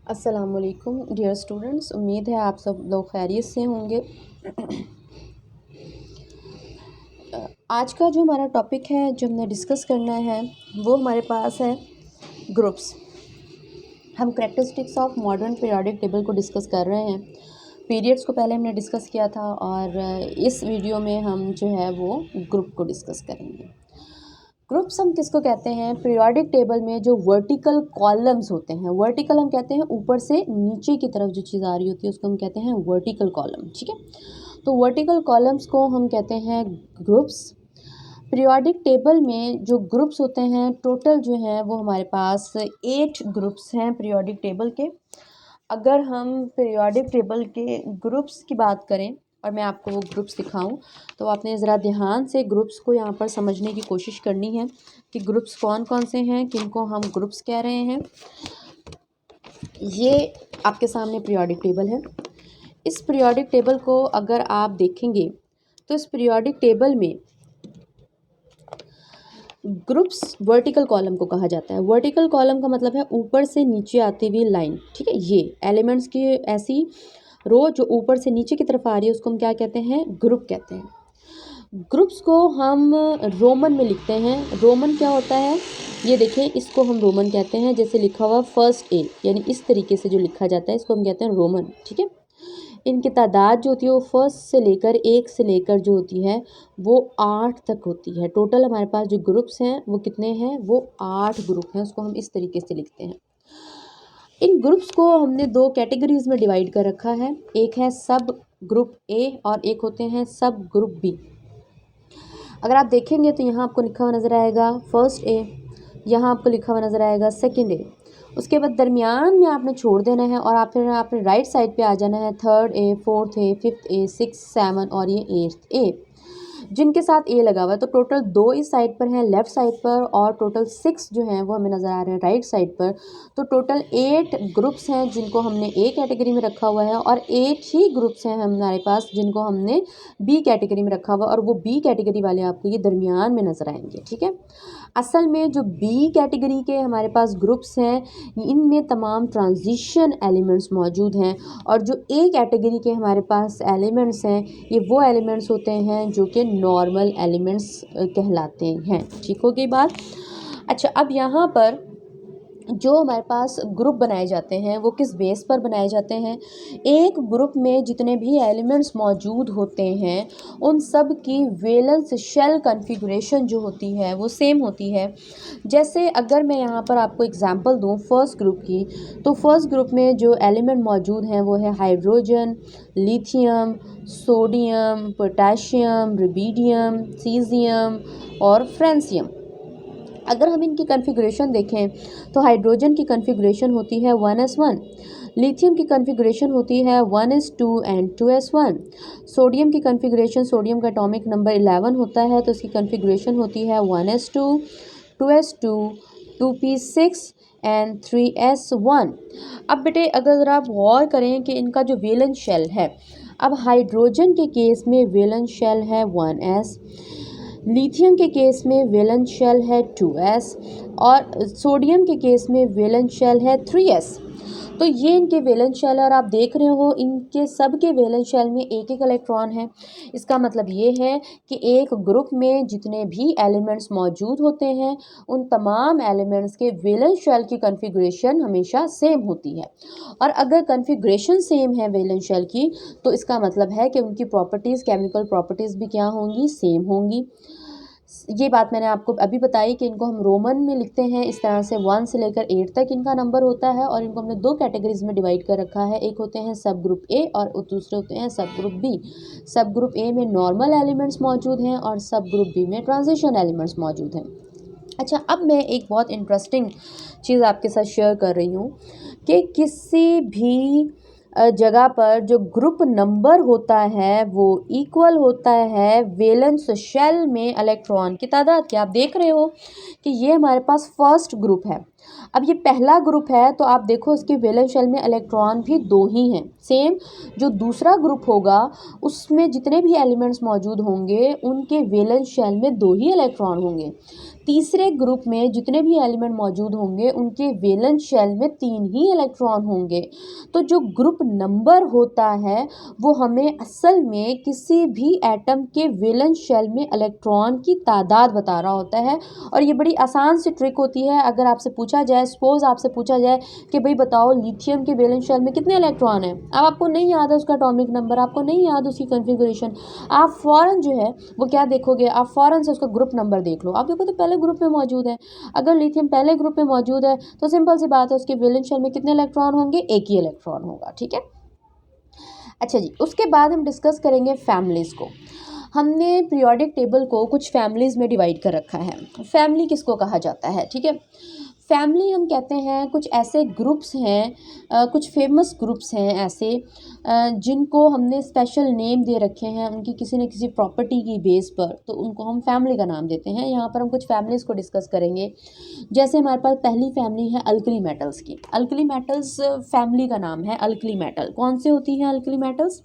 अस्सलामुअलैकुम dear students, उम्मीद है आप सब लोग खैरियत से होंगे। आज का जो हमारा टॉपिक है जो हमने डिस्कस करना है वो हमारे पास है ग्रुप्स। हम characteristics of modern periodic table को डिस्कस कर रहे हैं। पीरियड्स को पहले हमने डिस्कस किया था और इस वीडियो में हम जो है वो ग्रुप को डिस्कस करेंगे। ग्रुप्स हम किसको कहते हैं? पीरियोडिक टेबल में जो वर्टिकल कॉलम्स होते हैं, वर्टिकल हम कहते हैं ऊपर से नीचे की तरफ जो चीज़ आ रही होती है उसको हम कहते हैं वर्टिकल कॉलम। ठीक है, तो वर्टिकल कॉलम्स को हम कहते हैं ग्रुप्स। पीरियोडिक टेबल में जो ग्रुप्स होते हैं टोटल जो है वो हमारे पास 8 ग्रुप्स हैं पीरियोडिक टेबल के। अगर हम पीरियोडिक टेबल के ग्रुप्स की बात करें और मैं आपको वो ग्रुप्स दिखाऊं तो आपने ज़रा ध्यान से ग्रुप्स को यहाँ पर समझने की कोशिश करनी है कि ग्रुप्स कौन कौन से हैं, किनको हम ग्रुप्स कह रहे हैं। ये आपके सामने पीरियोडिक टेबल है। इस पीरियोडिक टेबल को अगर आप देखेंगे तो इस पीरियोडिक टेबल में ग्रुप्स वर्टिकल कॉलम को कहा जाता है। वर्टिकल कॉलम का मतलब है ऊपर से नीचे आती हुई लाइन। ठीक है, ये एलिमेंट्स की ऐसी रो जो ऊपर से नीचे की तरफ आ रही है उसको हम क्या कहते हैं? ग्रुप कहते हैं। ग्रुप्स को हम रोमन में लिखते हैं। रोमन क्या होता है ये देखें, इसको हम रोमन कहते हैं। जैसे लिखा हुआ फर्स्ट ए, यानी इस तरीके से जो लिखा जाता है इसको हम कहते हैं रोमन। ठीक है, इनकी तादाद जो होती है वो फर्स्ट से लेकर 1 से लेकर जो होती है वो 8 तक होती है। टोटल हमारे पास जो ग्रुप्स हैं वो कितने हैं? वो 8 ग्रुप हैं। उसको हम इस तरीके से लिखते हैं। इन ग्रुप्स को हमने 2 कैटेगरीज में डिवाइड कर रखा है। एक है सब ग्रुप ए और एक होते हैं सब ग्रुप बी। अगर आप देखेंगे तो यहाँ आपको लिखा हुआ नज़र आएगा फर्स्ट ए, यहाँ आपको लिखा हुआ नज़र आएगा सेकंड ए। उसके बाद दरमियान में आपने छोड़ देना है और आप फिर आपने राइट साइड पे आ जाना है third A, fourth A, fifth A, 6, 7 और ये 8th ए जिनके साथ ए लगा हुआ है। तो टोटल 2 इस साइड पर हैं लेफ़्ट साइड पर और टोटल 6 जो हैं वो हमें नज़र आ रहे हैं राइट साइड पर। तो टोटल 8 ग्रुप्स हैं जिनको हमने ए कैटेगरी में रखा हुआ है और 8 ही ग्रुप्स हैं हमारे पास जिनको हमने बी कैटेगरी में रखा हुआ और वो बी कैटेगरी वाले आपको ये दरमियान में नज़र आएंगे। ठीक है, असल में जो बी कैटेगरी के हमारे पास ग्रुप्स हैं इनमें तमाम ट्रांजिशन एलिमेंट्स मौजूद हैं और जो ए कैटेगरी के हमारे पास एलिमेंट्स हैं ये वो एलिमेंट्स होते हैं जो कि नॉर्मल एलिमेंट्स कहलाते हैं। ठीक हो गई बात? अच्छा, अब यहाँ पर जो हमारे पास ग्रुप बनाए जाते हैं वो किस बेस पर बनाए जाते हैं? एक ग्रुप में जितने भी एलिमेंट्स मौजूद होते हैं उन सब की वैलेंस शेल कॉन्फ़िगरेशन जो होती है वो सेम होती है। जैसे अगर मैं यहाँ पर आपको एग्जांपल दूँ फर्स्ट ग्रुप की, तो फर्स्ट ग्रुप में जो एलिमेंट मौजूद हैं वो है hydrogen, lithium, sodium, potassium, rubidium, caesium और फ्रांसियम। अगर हम इनकी कॉन्फ़िगरेशन देखें तो हाइड्रोजन की कॉन्फ़िगरेशन होती है 1s1, लिथियम की कॉन्फ़िगरेशन होती है 1s2 एंड 2s1, सोडियम की कॉन्फ़िगरेशन, सोडियम का एटॉमिक नंबर 11 होता है तो इसकी कॉन्फ़िगरेशन होती है 1s2, 2s2, 2p6 and 3s1। अब बेटे अगर आप गौर करें कि इनका जो वैलेंस शेल है, अब हाइड्रोजन के केस में वैलेंस शेल है 1s, लिथियम के केस में वैलेंस शेल है 2s और सोडियम के केस में वैलेंस शेल है 3s। तो ये इनके वैलेंस शेल है और आप देख रहे हो इनके सब के वैलेंस शेल में एक एक इलेक्ट्रॉन है। इसका मतलब ये है कि एक ग्रुप में जितने भी एलिमेंट्स मौजूद होते हैं उन तमाम एलिमेंट्स के वैलेंस शेल की कॉन्फ़िगरेशन हमेशा सेम होती है। और अगर कॉन्फ़िगरेशन सेम है वैलेंस शेल की तो इसका मतलब है कि उनकी प्रॉपर्टीज़, केमिकल प्रॉपर्टीज़ भी क्या होंगी? सेम होंगी। ये बात मैंने आपको अभी बताई कि इनको हम रोमन में लिखते हैं। इस तरह से 1 से लेकर 8 तक इनका नंबर होता है और इनको हमने 2 कैटेगरीज में डिवाइड कर रखा है। एक होते हैं सब ग्रुप ए और दूसरे होते हैं सब ग्रुप बी। सब ग्रुप ए में नॉर्मल एलिमेंट्स मौजूद हैं और सब ग्रुप बी में ट्रांजिशन एलिमेंट्स मौजूद हैं। अच्छा, अब मैं एक बहुत इंटरेस्टिंग चीज़ आपके साथ शेयर कर रही हूँ कि किसी भी जगह पर जो ग्रुप नंबर होता है वो इक्वल होता है वैलेंस शेल में इलेक्ट्रॉन की तादाद की। आप देख रहे हो कि ये हमारे पास फर्स्ट ग्रुप है। अब ये पहला ग्रुप है तो आप देखो इसके वैलेंस शेल में इलेक्ट्रॉन भी 2 ही हैं। सेम जो दूसरा ग्रुप होगा उसमें जितने भी एलिमेंट्स मौजूद होंगे उनके वैलेंस शेल में 2 ही इलेक्ट्रॉन होंगे। तीसरे ग्रुप में जितने भी एलिमेंट मौजूद होंगे उनके वैलेंस शेल में 3 ही इलेक्ट्रॉन होंगे। तो जो ग्रुप नंबर होता है वो हमें असल में किसी भी एटम के वैलेंस शेल में इलेक्ट्रॉन की तादाद बता रहा होता है। और ये बड़ी आसान सी ट्रिक होती है। अगर आपसे पूछा जाए, सपोज आपसे पूछा जाए कि भाई बताओ लिथियम के वैलेंस शेल में कितने इलेक्ट्रॉन हैं, अब आपको नहीं याद है उसका एटॉमिक नंबर, आपको नहीं याद उसकी कॉन्फ़िगरेशन, आप फ़ौरन जो है वो क्या देखोगे, आप फ़ौरन से उसका ग्रुप नंबर देख लो। आप देखो तो पहले ग्रुप में मौजूद है। अगर लिथियम पहले ग्रुप में मौजूद है तो सिंपल सी बात है उसके वैलेंस शेल में कितने इलेक्ट्रॉन होंगे, एक ही इलेक्ट्रॉन होगा। ठीक है, अच्छा जी, उसके बाद हम डिस्कस करेंगे फैमिलीज़ को। हमने पीरियोडिक टेबल को कुछ फैमिलीज़ में डिवाइड कर रखा है। फैमिली किसको कहा जाता है, ठीक है। फैमिली हम कहते हैं कुछ ऐसे ग्रुप्स हैं, कुछ फेमस ग्रुप्स हैं ऐसे, जिनको हमने स्पेशल नेम दे रखे हैं उनकी किसी न किसी प्रॉपर्टी की बेस पर, तो उनको हम फैमिली का नाम देते हैं। यहाँ पर हम कुछ फैमिलीज़ को डिस्कस करेंगे। जैसे हमारे पास पहली फैमिली है अल्कली मेटल्स की। अल्कली मेटल्स फैमिली का नाम है अल्कली मेटल। कौन से होती हैं अल्कली मेटल्स?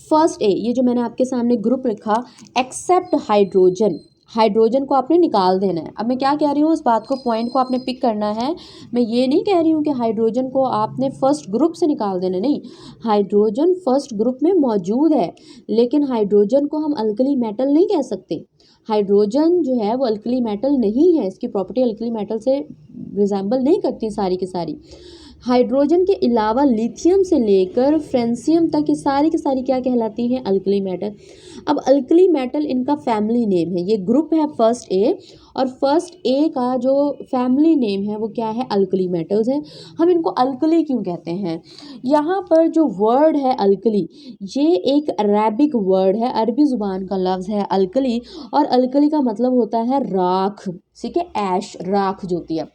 फर्स्ट ए, ये जो मैंने आपके सामने ग्रुप लिखा, एक्सेप्ट हाइड्रोजन, हाइड्रोजन को आपने निकाल देना है। अब मैं क्या कह रही हूँ, इस बात को, पॉइंट को आपने पिक करना है। मैं ये नहीं कह रही हूँ कि हाइड्रोजन को आपने फर्स्ट ग्रुप से निकाल देना, नहीं, हाइड्रोजन फर्स्ट ग्रुप में मौजूद है, लेकिन हाइड्रोजन को हम अल्कली मेटल नहीं कह सकते। हाइड्रोजन जो है वो अल्कली मेटल नहीं है, इसकी प्रॉपर्टी अल्कली मेटल से रिजेंबल नहीं करती सारी की सारी। हाइड्रोजन के अलावा लिथियम से लेकर फ्रेंसियम तक ये सारी की सारी क्या कहलाती हैं, अल्कली मेटल। अब अल्कली मेटल इनका फैमिली नेम है, ये ग्रुप है फर्स्ट ए, और फर्स्ट ए का जो फैमिली नेम है वो क्या है, अल्कली मेटल्स है। हम इनको अल्कली क्यों कहते हैं? यहाँ पर जो वर्ड है अल्कली, ये एक अरेबिक वर्ड है, अरबी ज़ुबान का लफ्ज़ है अल्कली, और अल्कली का मतलब होता है राख, ठीक है, ऐश, राख जो होती है।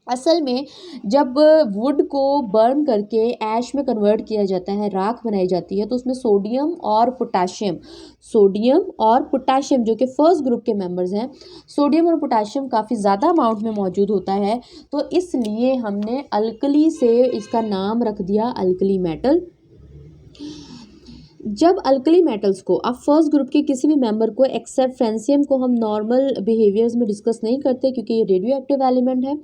असल में जब वुड को बर्न करके ऐश में कन्वर्ट किया जाता है, राख बनाई जाती है, तो उसमें सोडियम और पोटाशियम, सोडियम और पोटाशियम जो कि फर्स्ट ग्रुप के मेंबर्स हैं, सोडियम और पोटाशियम काफ़ी ज़्यादा अमाउंट में मौजूद होता है। तो इसलिए हमने अल्कली से इसका नाम रख दिया अल्कली मेटल। जब अल्कली मेटल्स को, आप फर्स्ट ग्रुप के किसी भी मेंबर को एक्सेप्ट फ्रेंसियम को हम नॉर्मल बिहेवियर्स में डिस्कस नहीं करते क्योंकि ये रेडियो एक्टिव एलिमेंट है।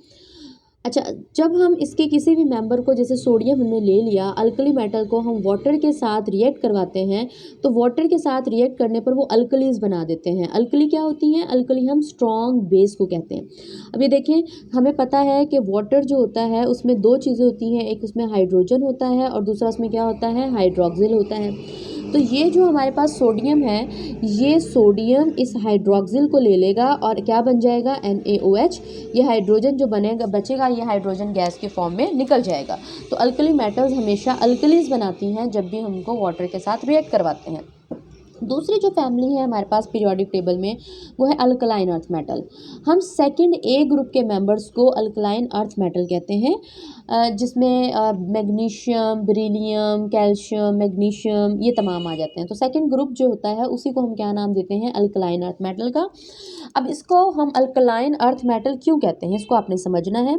अच्छा, जब हम इसके किसी भी मेंबर को, जैसे सोडियम हमने ले लिया, अल्कली मेटल को हम वाटर के साथ रिएक्ट करवाते हैं, तो वाटर के साथ रिएक्ट करने पर वो अल्कलीज बना देते हैं। अल्कली क्या होती हैं? अल्कली हम स्ट्रॉन्ग बेस को कहते हैं। अब ये देखें, हमें पता है कि वाटर जो होता है उसमें दो चीज़ें होती हैं, एक उसमें हाइड्रोजन होता है और दूसरा उसमें क्या होता है, हाइड्रोक्सिल होता है। तो ये जो हमारे पास सोडियम है, ये सोडियम इस हाइड्रोक्सिल को ले लेगा और क्या बन जाएगा, NaOH। ये हाइड्रोजन जो बनेगा, बचेगा, ये हाइड्रोजन गैस के फॉर्म में निकल जाएगा। तो अल्कली मेटल्स हमेशा अल्कलीज बनाती हैं जब भी हम उनको वाटर के साथ रिएक्ट करवाते हैं। दूसरी जो फैमिली है हमारे पास पीरियोडिक टेबल में, वो है अल्कलाइन अर्थ मेटल। हम सेकंड ए ग्रुप के मेंबर्स को अल्कलाइन अर्थ मेटल कहते हैं, जिसमें मैग्नीशियम, बेरिलियम, कैल्शियम, मैग्नीशियम, ये तमाम आ जाते हैं। तो सेकंड ग्रुप जो होता है उसी को हम क्या नाम देते हैं, अल्कलाइन अर्थ मेटल का। अब इसको हम अल्कलाइन अर्थ मेटल क्यों कहते हैं, इसको आपने समझना है।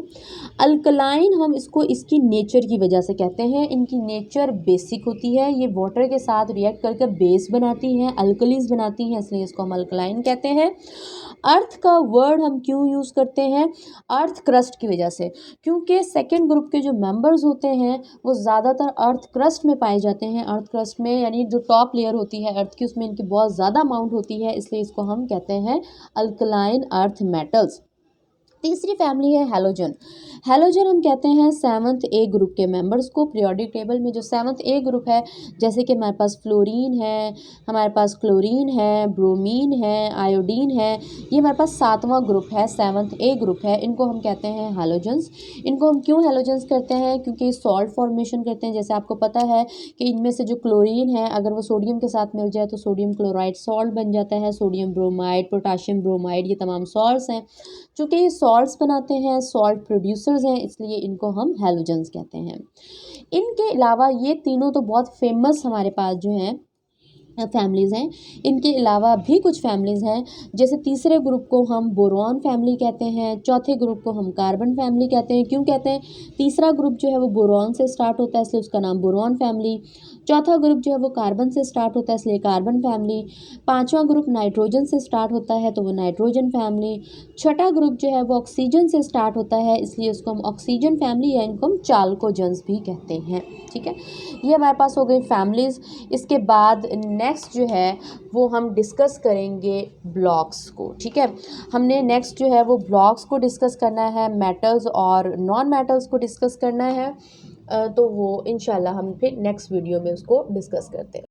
अल्कलाइन हम इसको इसकी नेचर की वजह से कहते हैं, इनकी नेचर बेसिक होती है, ये वाटर के साथ रिएक्ट करके बेस बनाती हैं, अल्कलीज बनाती हैं, इसलिए इसको हम अल्कलाइन कहते हैं। अर्थ का वर्ड हम क्यों यूज़ करते हैं, अर्थ क्रस्ट की वजह से, क्योंकि सेकेंड ग्रुप के जो मेंबर्स होते हैं वो ज़्यादातर अर्थ क्रस्ट में पाए जाते हैं। अर्थ क्रस्ट में यानी जो टॉप लेयर होती है अर्थ की, उसमें इनकी बहुत ज़्यादा अमाउंट होती है, इसलिए इसको हम कहते हैं अल्कलाइन अर्थ मेटल्स। तीसरी फैमिली है हैलोजन। हैलोजन हम कहते हैं सेवंथ ए ग्रुप के मेंबर्स को। पीरियोडिक टेबल में जो सेवंथ ए ग्रुप है, जैसे कि हमारे पास फ्लोरीन है, हमारे पास क्लोरीन है, ब्रोमीन है, आयोडीन है, ये हमारे पास सातवां ग्रुप है, सेवंथ ए ग्रुप है, इनको हम कहते हैं हैलोजन्स। इनको हम क्यों हैलोजन्स करते हैं, क्योंकि सॉल्ट फॉर्मेशन करते हैं। जैसे आपको पता है कि इनमें से जो क्लोरीन है अगर वो सोडियम के साथ मिल जाए तो सोडियम क्लोराइड सॉल्ट बन जाता है, सोडियम ब्रोमाइड, पोटाशियम ब्रोमाइड, ये तमाम सॉल्ट्स हैं। चूँकि ये सॉल्ट्स बनाते हैं, सॉल्ट प्रोड्यूसर्स हैं, इसलिए इनको हम हैलोजन्स कहते हैं। इनके अलावा ये तीनों तो बहुत फेमस हमारे पास जो हैं फैमिलीज़ हैं। इनके अलावा भी कुछ फैमिलीज़ हैं, जैसे तीसरे ग्रुप को हम बोरॉन फैमिली कहते हैं, चौथे ग्रुप को हम कार्बन फैमिली कहते हैं। क्यों कहते हैं? तीसरा ग्रुप जो है वो बोरॉन से स्टार्ट होता है, इसलिए उसका नाम बोरॉन फैमिली। चौथा ग्रुप जो है वो कार्बन से स्टार्ट होता है, इसलिए कार्बन फैमिली। पांचवा ग्रुप नाइट्रोजन से स्टार्ट होता है, तो वो नाइट्रोजन फैमिली। छठा ग्रुप जो है वो ऑक्सीजन से स्टार्ट होता है, इसलिए उसको हम ऑक्सीजन फैमिली या इनको हम चालकोजेंस भी कहते हैं। ठीक है, ये हमारे पास हो गई फैमिलीज़। इसके बाद नेक्स्ट जो है वो हम डिस्कस करेंगे ब्लॉक्स को। ठीक है, हमने नेक्स्ट जो है वो ब्लॉक्स को डिस्कस करना है, मेटल्स और नॉन मेटल्स को डिस्कस करना है। तो वो इंशाल्लाह हम फिर नेक्स्ट वीडियो में उसको डिस्कस करते हैं।